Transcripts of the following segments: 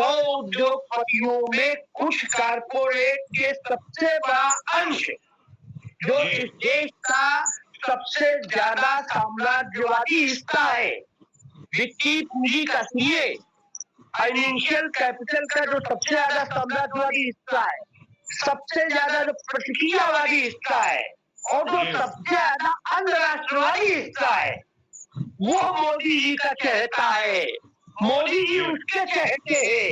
तो उद्योगपतियों में कुछ कारपोरेट के सबसे बड़ा अंश जो इस देश का सबसे ज्यादा साम्राज्यवादी हिस्सा है, वित्तीय पूंजी का सीए, फाइनेंशियल कैपिटल का जो सबसे ज्यादा साम्राज्यवादी हिस्सा है, सबसे ज्यादा जो प्रतिक्रियावादी हिस्सा है और जो सबसे ज्यादा अंतरराष्ट्रवादी हिस्सा है, वो मोदी जी का कहता है। मोदी जी उसके कहते हैं।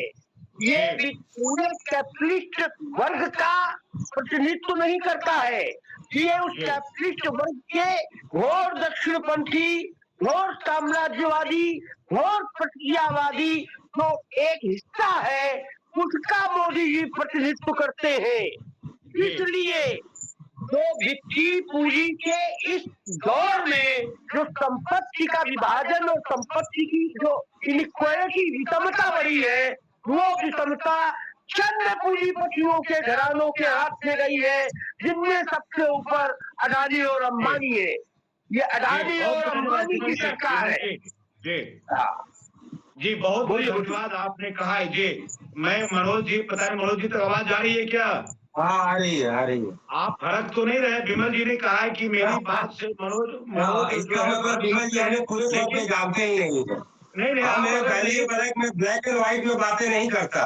ये पूरे कैपिटलिस्ट वर्ग का प्रतिनिधित्व नहीं करता है, ये उस कैपिटलिस्ट वर्ग के घोर दक्षिणपंथी, घोर साम्राज्यवादी, घोर प्रतिक्रियावादी जो एक हिस्सा है, उसका मोदी जी प्रतिनिधित्व करते हैं। इसलिए जो वित्तीय पूंजी के इस दौर में जो संपत्ति का विभाजन और संपत्ति की जो इनइक्वालिटी विषमता बढ़ी है, वो विषमता चंद पूंजीपतियों के घरानों के हाथ में गई है, जिनमें सबसे ऊपर अडानी और अंबानी है। ये अडानी और अंबानी की सरकार है। जी बहुत बहुत धन्यवाद। आपने कहा है जी। मैं मनोज जी, पता है मनोज जी तक आवाज जा रही है क्या? हाँ आ रही है। आप फर्क तो नहीं रहे? विमल जी ने कहा है कि मेरी बात से मनोज इसका मतलब विमल जी हमें पूरे तौर पे जानते ही नहीं है। नहीं मैं पहले ही बताया कि मैं ब्लैक एंड व्हाइट में बातें नहीं करता।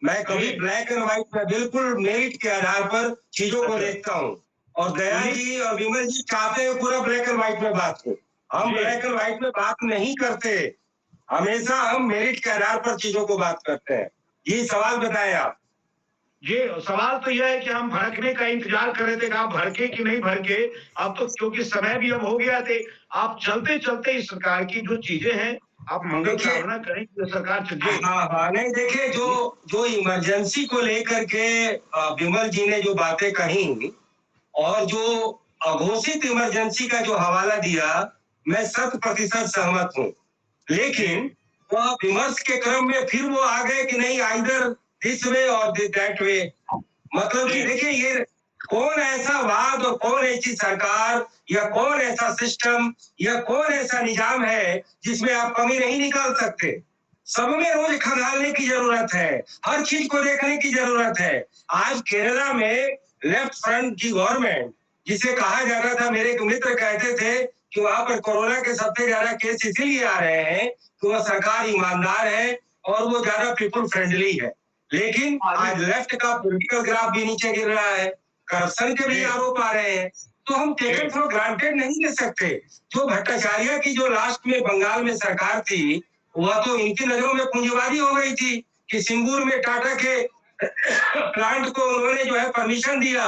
मैं कभी ब्लैक एंड व्हाइट में बिल्कुल मेरिट के आधार पर चीजों को देखता हूँ, और दया जी और विमल जी चाहते हैं पूरा ब्लैक एंड व्हाइट में बात हो। हम ब्लैक एंड व्हाइट में बात नहीं करते, हमेशा हम मेरिट के आधार पर चीजों को बात करते हैं। ये सवाल बताएं आप। जी सवाल तो यह है कि हम भड़कने का इंतजार कर रहे थे कि आप भड़के कि नहीं भड़के। अब तो क्योंकि समय भी अब हो गया थे, आप चलते चलते इस सरकार की जो चीजें हैं आप मंगल कामना करें कि सरकार चलिए। हाँ नहीं, देखिए जो इमरजेंसी को लेकर के विमल जी ने जो बातें कही और जो अघोषित इमरजेंसी का जो हवाला दिया, मैं 100% सहमत हूँ। लेकिन वह विमर्श के क्रम में फिर वो आ गए कि नहीं आइदर दिस वे और दैट वे। मतलब कि देखिए ये कौन ऐसा वाद और कौन ऐसी सरकार या कौन ऐसा सिस्टम या कौन ऐसा निजाम है जिसमें आप कमी नहीं निकाल सकते। सब में रोज खंगालने की जरूरत है, हर चीज को देखने की जरूरत है। आज केरला में लेफ्ट फ्रंट की गवर्नमेंट, जिसे कहा जा रहा था, मेरे एक मित्र कहते थे कि वहां पर कोरोना के सबसे ज्यादा केस इसीलिए आ रहे हैं कि वह सरकार ईमानदार है और वो ज्यादा पीपल फ्रेंडली है। लेकिन आज लेफ्ट का पॉलिटिकल ग्राफ भी नीचे गिर रहा है, करप्शन के भी आरोप आ रहे हैं। तो हम टेकन फॉर ग्रांटेड नहीं ले सकते। जो भट्टाचार्य की जो लास्ट में बंगाल में सरकार थी, वह तो इनकी नजरों में पूंजीवादी हो गई थी कि सिंगूर में टाटा के प्लांट को उन्होंने जो है परमिशन दिया,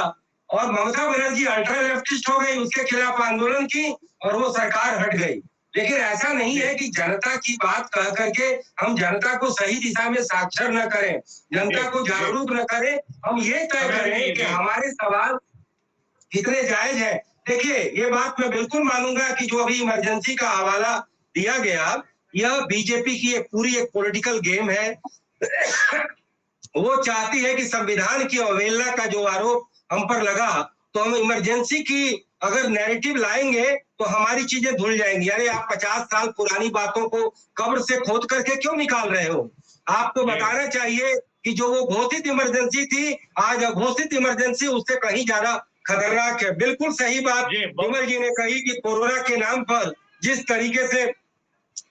और ममता बनर्जी अल्ट्रा लेफ्टिस्ट हो गई, उसके खिलाफ आंदोलन की और वो सरकार हट गई। लेकिन ऐसा नहीं है कि जनता की बात कह करके हम जनता को सही दिशा में साक्षर न करें, जनता को जागरूक न करें। हम ये तय करें कि हमारे सवाल कितने जायज है। देखिए ये बात मैं बिल्कुल मानूंगा कि जो अभी इमरजेंसी का हवाला दिया गया, यह बीजेपी की एक पॉलिटिकल गेम है। वो चाहती है कि संविधान की अवहेलना का जो आरोप हम पर लगा, तो हम इमरजेंसी की अगर नैरेटिव लाएंगे तो हमारी चीजें धुल जाएंगी। यानी आप 50 साल पुरानी बातों को कब्र से खोद करके क्यों निकाल रहे हो? आपको बताना चाहिए कि जो वो घोषित इमरजेंसी थी, आज अघोषित इमरजेंसी उससे कहीं ज्यादा खतरनाक है। बिल्कुल सही बात विमल जी ने कही कि कोरोना के नाम पर जिस तरीके से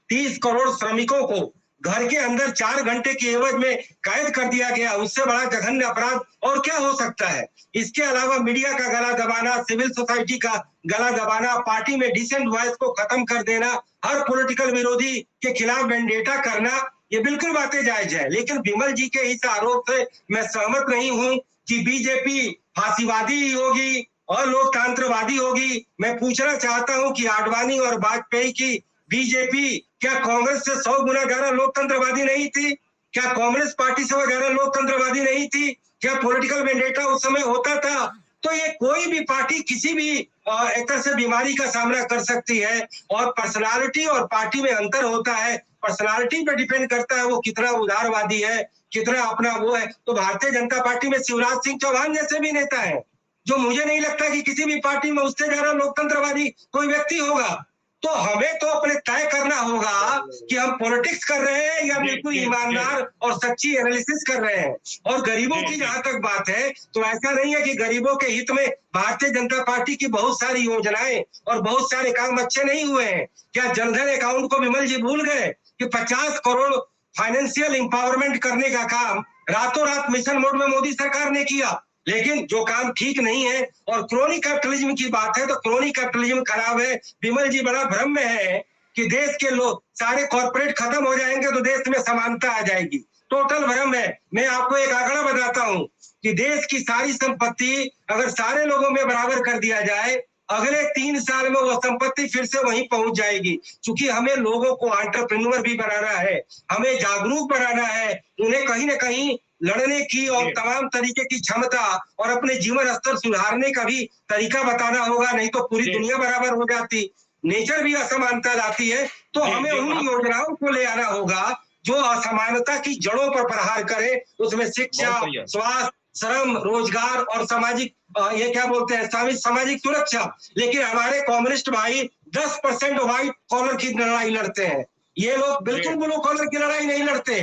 30 करोड़ श्रमिकों को घर के अंदर 4 घंटे की एवज में कैद कर दिया गया, उससे बड़ा जघन्य अपराध और क्या हो सकता है? इसके अलावा मीडिया का गला दबाना, सिविल सोसाइटी का गला दबाना, पार्टी में डिसेंट वॉइस को खत्म कर देना, हर पॉलिटिकल विरोधी के खिलाफ वेंडेटा करना, ये बिल्कुल बातें जायज है। लेकिन विमल जी के इस आरोप से मैं सहमत नहीं हूं कि बीजेपी फांसीवादी होगी और लोकतंत्रवादी होगी। मैं पूछना चाहता हूं कि आडवाणी और वाजपेयी की बीजेपी क्या कांग्रेस से 100 गुना ज्यादा लोकतंत्रवादी नहीं थी? क्या कांग्रेस पार्टी से ज्यादा लोकतंत्रवादी नहीं थी? क्या पॉलिटिकल वेंडेटा उस समय होता था? तो ये कोई भी पार्टी किसी भी एक तरह से बीमारी का सामना कर सकती है, और पर्सनालिटी और पार्टी में अंतर होता है। पर्सनालिटी पे डिपेंड करता है वो कितना उदारवादी है, कितना अपना वो है। तो भारतीय जनता पार्टी में शिवराज सिंह चौहान जैसे भी नेता है, जो मुझे नहीं लगता कि किसी भी पार्टी में उससे ज्यादा लोकतंत्रवादी कोई व्यक्ति होगा। तो हमें तो अपने तय करना होगा कि हम पॉलिटिक्स कर रहे हैं या बिल्कुल ईमानदार और सच्ची एनालिसिस कर रहे हैं। और गरीबों की जहां तक बात है तो ऐसा नहीं है कि गरीबों के हित में भारतीय जनता पार्टी की बहुत सारी योजनाएं और बहुत सारे काम अच्छे नहीं हुए हैं। क्या जनधन अकाउंट को विमल जी भूल गए कि 50 करोड़ फाइनेंशियल एम्पावरमेंट करने का काम रातों रात मिशन मोड में मोदी सरकार ने किया। लेकिन जो काम ठीक नहीं है, और क्रोनी कैपिटलिज्म की बात है तो क्रोनी कैपिटलिज्म खराब है। विमल जी बड़ा भ्रम में है कि देश के लोग सारे कॉर्पोरेट खत्म हो जाएंगे तो देश में समानता आ जाएगी। टोटल भ्रम है। मैं आपको एक आंकड़ा बताता हूं कि देश की सारी संपत्ति अगर सारे लोगों में बराबर कर दिया जाए, अगले 3 साल में वो संपत्ति फिर से वहीं पहुंच जाएगी। क्योंकि हमें लोगों को एंटरप्रेन्योर भी बनाना है, हमें जागरूक बनाना है, उन्हें कहीं ना कहीं लड़ने की और तमाम तरीके की क्षमता और अपने जीवन स्तर सुधारने का भी तरीका बताना होगा। नहीं तो पूरी दुनिया बराबर हो जाती, नेचर भी असमानता लाती है। तो हमें उन योजनाओं को ले आना होगा जो असमानता की जड़ों पर प्रहार करे। उसमें शिक्षा, स्वास्थ्य, श्रम, रोजगार और सामाजिक ये क्या बोलते हैं सामाजिक सुरक्षा। लेकिन हमारे कम्युनिस्ट भाई 10% व्हाइट कॉलर की लड़ाई लड़ते हैं। ये लोग बिल्कुल ब्लू कॉलर की लड़ाई नहीं लड़ते।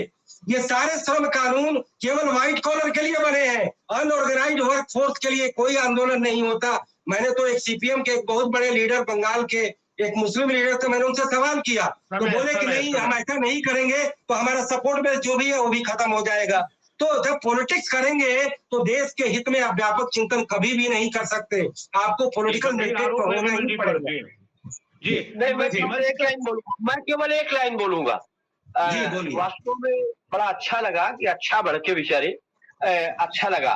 ये सारे श्रम कानून केवल व्हाइट कॉलर के लिए बने हैं, अनऑर्गेनाइज्ड वर्क फोर्स के लिए कोई आंदोलन नहीं होता। मैंने तो एक सीपीएम के एक बहुत बड़े लीडर, बंगाल के एक मुस्लिम लीडर थे, मैंने उनसे सवाल किया तो बोले कि नहीं, हम ऐसा नहीं करेंगे तो हमारा सपोर्ट बेस जो भी है वो भी खत्म हो जाएगा। तो जब पॉलिटिक्स करेंगे तो देश के हित में आप व्यापक चिंतन कभी भी नहीं कर सकते। आपको पॉलिटिकल नेतृत्व होना ही पड़ेगा। जी नहीं, मैं केवल एक लाइन बोलूंगा। वास्तव में बड़ा अच्छा लगा कि अच्छा बढ़ के विचारे, अच्छा लगा।